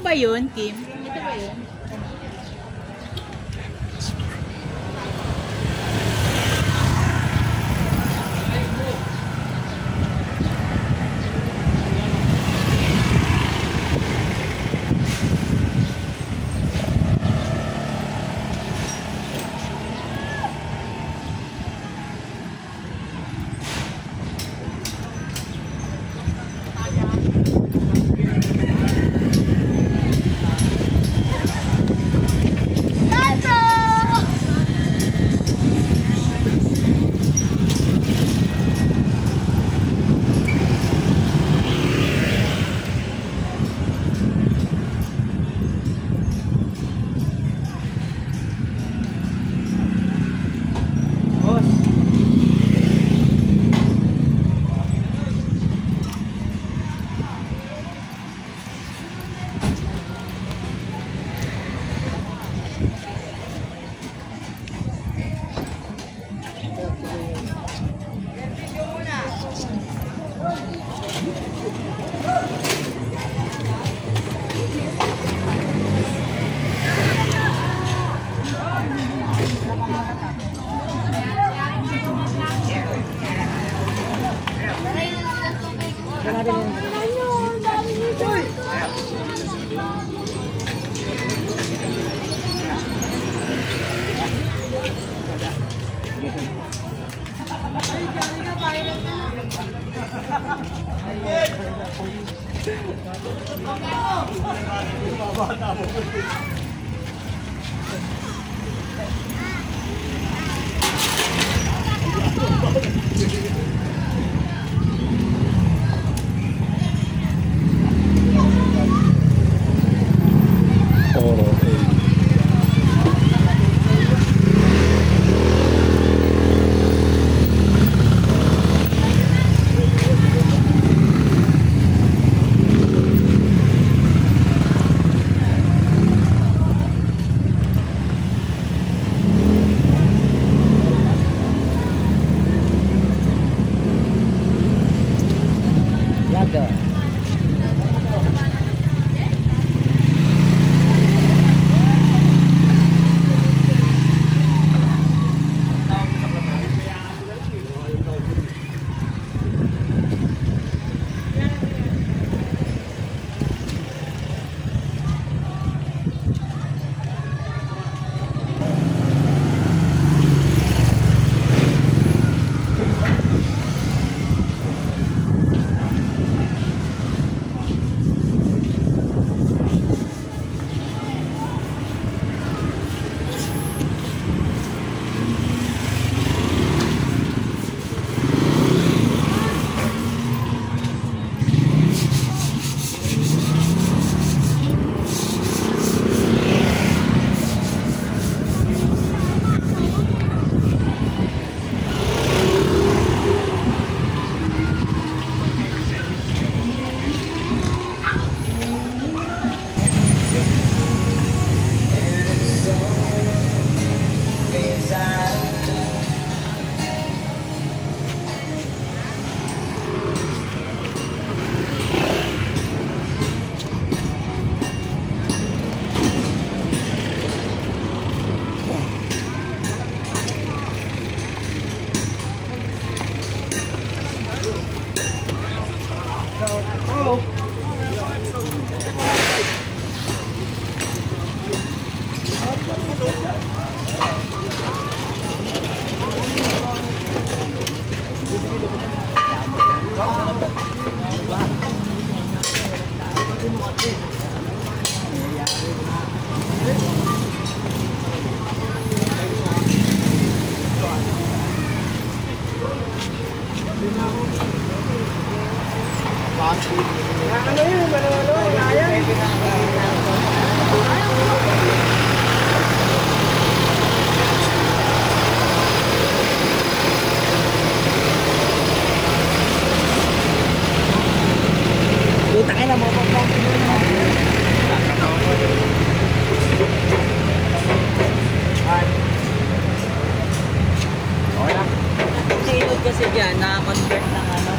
ba yun, Kim? Ito ba yun? Kasi dyan, naka-convert ng ano.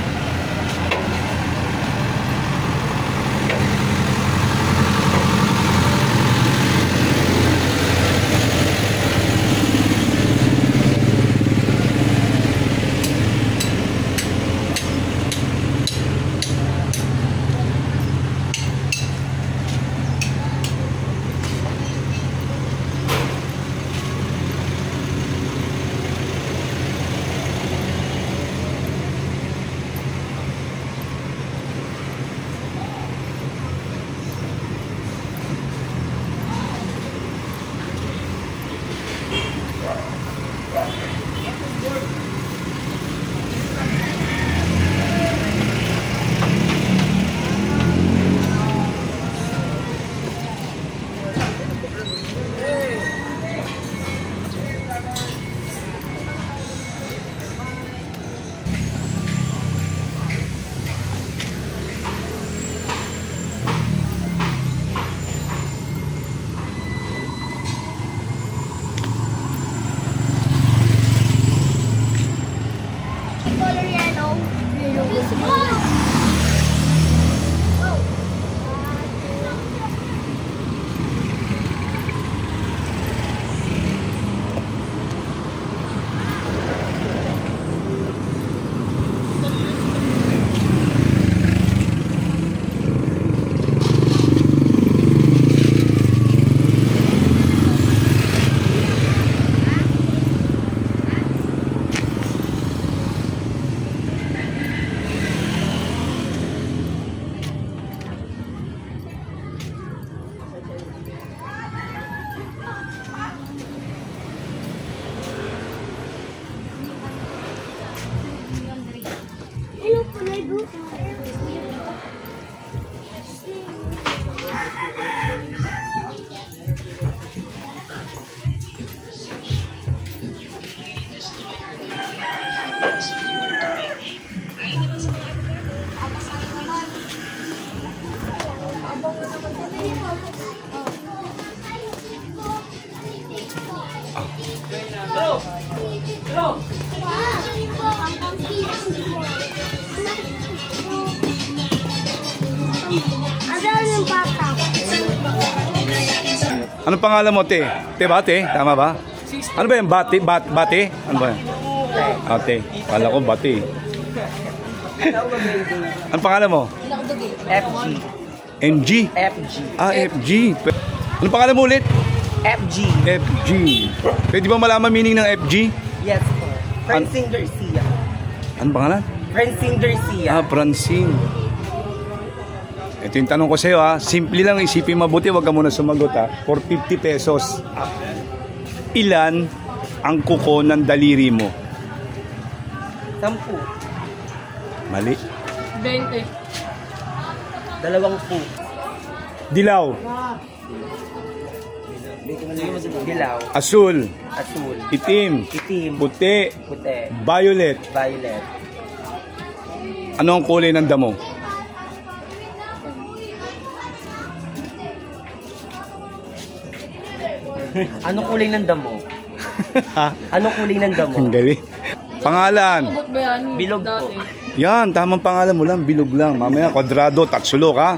Anong pangalan mo, te? Te Bate? Tama ba? Ano ba yan? Bate? Bate? Ano ba yan? Ate. Kala ko Bate. Anong pangalan mo? FG. MG? FG. Ah, FG. Anong pangalan mo ulit? FG. FG. Pwede ba malaman meaning ng FG? Yes po. Francine Garcia. Anong pangalan? Francine Garcia. Ah, Francine. Ito yung tanong ko sa'yo ha. Simple lang, isipin mabuti, huwag ka muna sumagot ha. For 50 pesos, ilan ang kuko ng daliri mo? 10. Mali. 20. 20. Dilaw. Dilaw. Asul. Asul. Itim. Itim. Puti. Puti. Violet. Violet. Ano ang kulay ng damo? Anong kulay ng damo? Ha? Anong kulay ng damo? Ang galing. Pangalan. Sagot ba yan? Bilog po. Dati. Yan, tamang pangalan mo lang, bilog lang. Mamaya, kwadrado, tatsulok ha.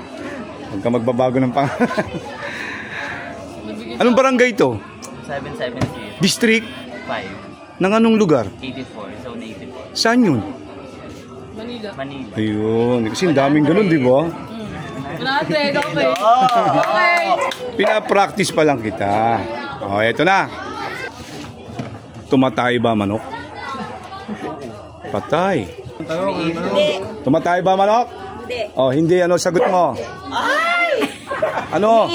Huwag ka magbabago ng pangalan. Anong barangay ito? 770. District? 5. Ng anong lugar? 84. Zone 84. Saan yun? Manila. Manila. Ayun, kasi ang daming ganun, di ba? Dati, okay. Okay. Pinapractice pa lang kita. O, eto na. Tumatay ba manok? Patay. Tumatay ba manok? Hindi. Oh, hindi. Ano sagot mo? Ano?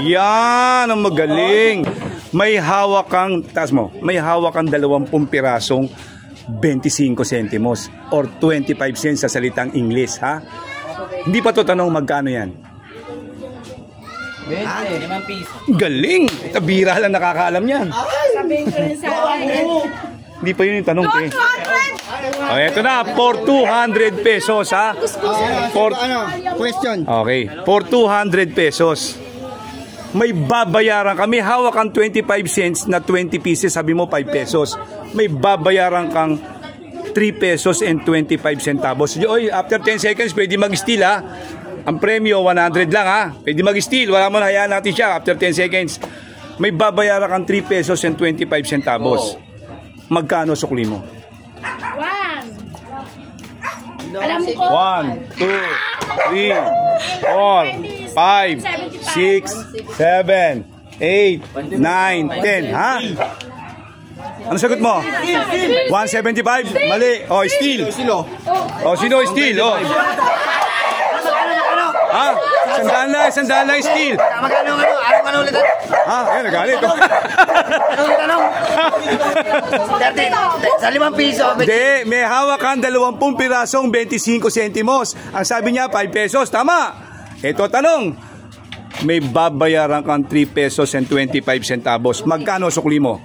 Yan, ang magaling. May hawak kang, taas mo, may hawak kang 20 pirasong 25 centimos or 25 cents sa salitang English, ha? Hindi pa to tanong magkano yan. 20. 5 piso. Galing! Tabira lang nakakaalam yan. Sabihin ko rin sa akin. Hindi pa yun yung tanong, te. O, eto na, for 200 pesos, ha? Question. Okay, for 200 pesos. May babayaran kami, hawak kang 25 cents na 20 pieces, sabi mo 5 pesos. May babayaran kang 3 pesos and 25 centavos. Oy, after 10 seconds, pwede mag-steal ha. Ang premyo, 100 lang ha. Pwede mag-steal, wala mo na, hayaan natin siya after 10 seconds. May babayaran kang 3 pesos and 25 centavos. Magkano sukli mo? 1. Alam ko. 1, 2, 3, 4, 5, 6, 7, 8, 9, 10. Ha? Ano sagot mo? 175? Mali. Oh, steel. Oh, sino steel? Oh. Ha? Sandaan lang steel. Magkano ulit? Ha? Ayun, nagalit. Anong tanong? 30, sa 5 piso. Hindi, may hawak kang 20 pirasong 25 centimos. Ang sabi niya, 5 pesos. Tama. Ito tanong. May babayaran kang 3 pesos and 25 centavos. Magkano sukli mo?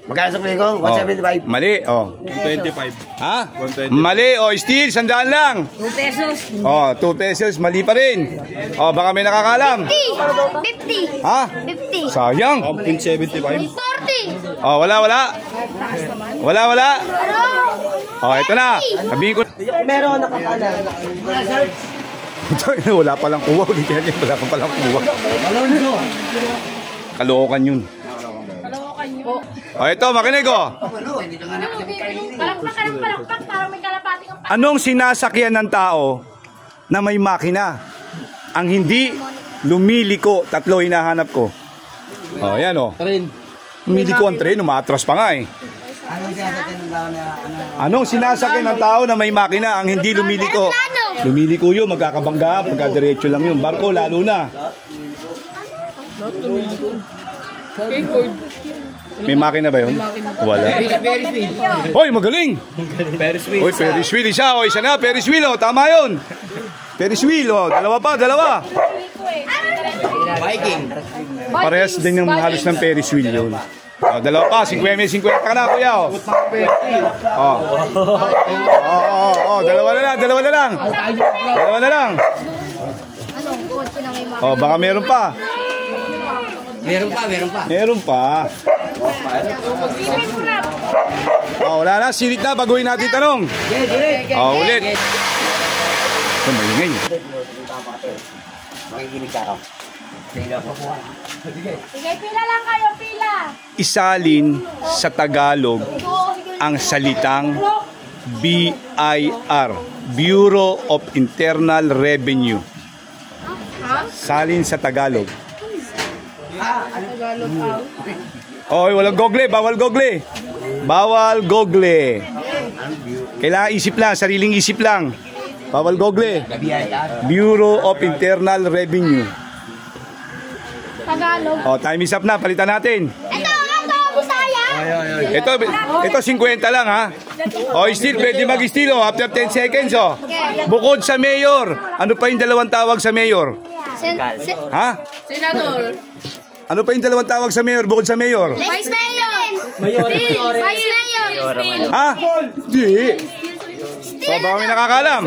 Magkano sa ko? 175. Mali. Oh. 25. Ha? Mali. Oh, steel. Sandaan lang. 2 pesos. Oh, 2 pesos. Mali pa rin. Oh, baka may nakakalam. 50. Ha? 50. Sayang. 75. 40. Oh, wala. Wala. Oh, ito na. Sabihin ko. Meron nakakala. Ito, wala palang kuha. Wala kang palang kuha. Kalookan yun. Oh, ito, makinig ko. Palakpak, parang may kalapating ang Anong sinasakyan ng tao na may makina? Ang hindi lumiliko, tatlo hinahanap ko. Oh, yan oh. Lumiliko ang tren, umatras pa nga eh. Anong sinasakyan ng tao na may makina? Ang hindi lumiliko. Lumiliko yun, magkakabangga, pagkadiretso lang yun. Barko, lalo na. May makina ba yun? Wala. Hoy, magaling! Hoy, Ferris wheel isa. O, isa na, Ferris wheel. O, tama yun. Ferris wheel. O, dalawa pa. Viking. Parehas din yung halos ng Ferris wheel yun. O, dalawa pa. 50 ka na, kuya. O. Dalawa na lang. O, baka meron pa. Meron pa. Oh, wala na, sirit na, baguhin natin tanong. Oh, ulit. Ito, maingay. Makikinig ka ako. Sige, pila lang kayo, pila. Isalin sa Tagalog ang salitang BIR, Bureau of Internal Revenue. Salin sa Tagalog. Oy, walang gogle, bawal gogle. Bawal gogle. Kailangan isip lang, sariling isip lang. Bawal gogle. Bureau of Internal Revenue. Tagalog. Oh, time is up na, palitan natin. Ito, Bisaya. Ito 50 lang ha. Oh, still pwede mag-steal after 10 seconds oh. Bukod sa mayor, ano pa yung dalawang tawag sa mayor? Ha? Senador. Ano pa yung dalawang tawag sa mayor bukod sa mayor? Vice Mayor. Vice Mayor. Ha? Di. So, baka may nakakalam.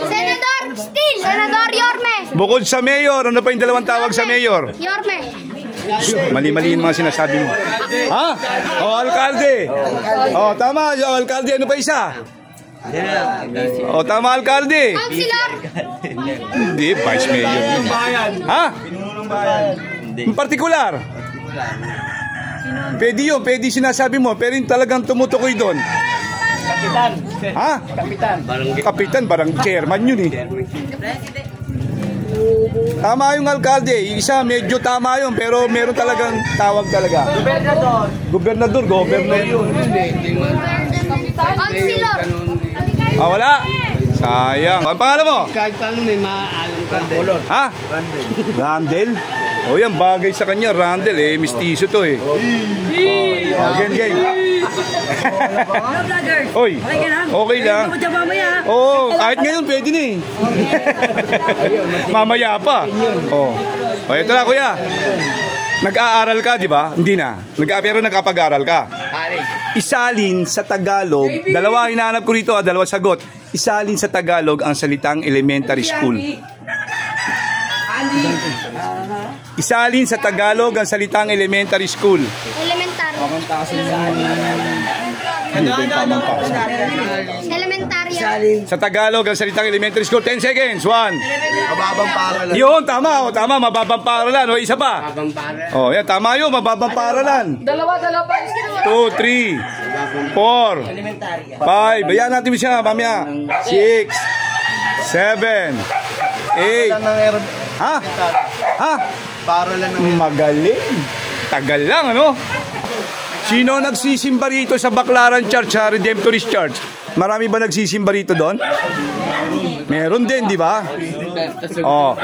Senador. Senador Yorme. Bukod sa mayor, ano pa yung dalawang tawag sa mayor? Yorme. Mali-mali yung mga sinasabi mo. Ha? O, alkalde. O, tama. O, alkalde, ano pa isa? O, tama, alkalde. Councilor. Hindi, vice mayor yun. Ha? In partikular. Pwede yun, pwede sinasabi mo, pero yung talagang tumutukoy doon. Kapitan. Ha? Kapitan, barang chairman yun eh. Tama yung alkalde, yung isa medyo tama yun, pero meron talagang tawag talaga. Gobernador, governor yun. Councilor. Ah, wala. Sayang. Ang pangalan mo? Kahit paano may maalam ka din. Ha? Randel? O yan, bagay sa kanya, Randel eh, mistiso to eh. Again. Oy, okay lang. Oo, kahit ngayon pwede na eh. Mamaya pa. Oh. O, ito na kuya. Nag-aaral ka, di ba? Hindi na. Pero nagkapag-aaral ka. Isalin sa Tagalog, dalawa hinahanap ko rito, dalawa sagot. Isalin sa Tagalog ang salitang elementary school. Isalin sa Tagalog ang salitang elementary school. Elementary. Elementary. Sa Tagalog ang salitang elementary school. 10 seconds. 1. Mababang paralan. Yun, tama. O, tama. Mababang paralan. O, isa pa. Mababang paralan. O, yan. Tama yun. Mababang paralan. Dalawa pa. 2, 3, 4, 5. Bayan natin siya, mamaya. 6, 7, 8. Ha? Ha? Paralan ng Magaling. Tagal lang, ano? Sino nagsisimba rito sa Baclaran Church, sa Redemptorist Church? Marami ba nagsisimba rito doon? Meron din, di ba? Oh.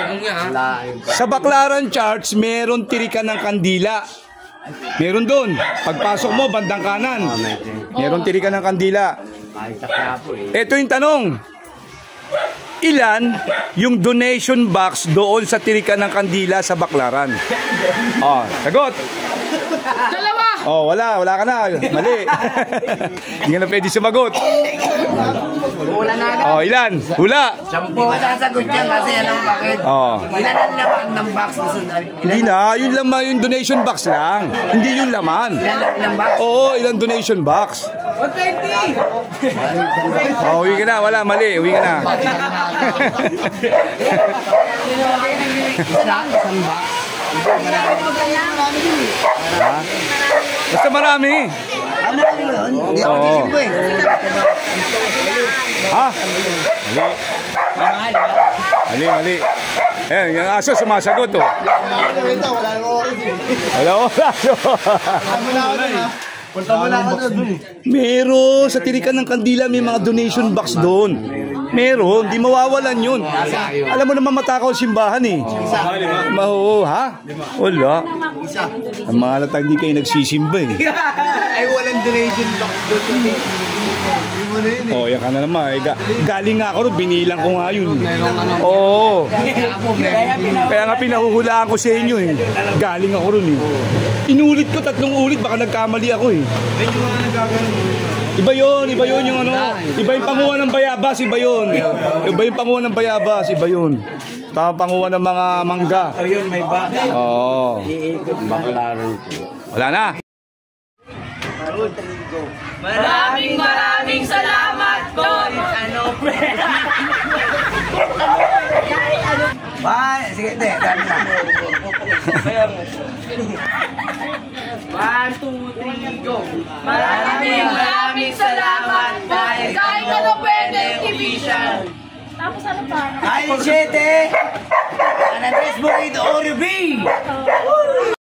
Sa Baclaran Church, meron tirikan ng kandila. Meron doon. Pagpasok mo, bandang kanan. Meron tirikan ng kandila. Ito yung tanong. Ilan yung donation box doon sa tirikan ng kandila sa Baclaran? Oh, sagot. Dalawa. Oh, wala ka na. Mali. Hindi ka na pwede sumagot. Oh, ilan? Hula. 10 sasagot yan kasi yan ang bakit. Oh. Ilan ang laman ng box na sunod? Hindi na, yun lang yung donation box lang. Hindi yung laman. Ilan box? Oo, ilang donation box. 120! Oh, uwi ka na, wala, mali, uwi ka na. Isang box. Ha? Basta marami. Ano mo yun? Hindi ako Oo. tisimbo eh. Ha? Mali. Ayan, yung aso sumasagot oh. Wala oras. Punta mo na ako doon. Meron, sa tirikan ng kandila may mga donation box doon. Meron, di mawawalan yun. Alam mo naman matakaw simbahan eh. Oo, ha? Wala. Ang mga halatang di kayo nagsisimba eh. Ay, walang donation box doon. Oh, yan ka na naman. Galing nga ako rin, binilang ko nga yun. Oo. Kaya nga pinahuhulaan ko sa inyo eh. Galing ako rin eh. Inulit ko 3 ulit, baka nagkamali ako eh. Iba yun yung ano. Iba yung panguha ng bayabas, iba yun. Iba yung panguha ng bayabas, iba yun. Tama panguha ng mga mangga. Ayun, may ba? Oo. Baclaran po. Wala na. Maraming salamat po. Bye! Sige, dami na. 1, 2, 3, go! Maraming salamat dahil kahit ano pwede official. Tapos ano pa? Ay, 7! Andres Burrito Oreo B!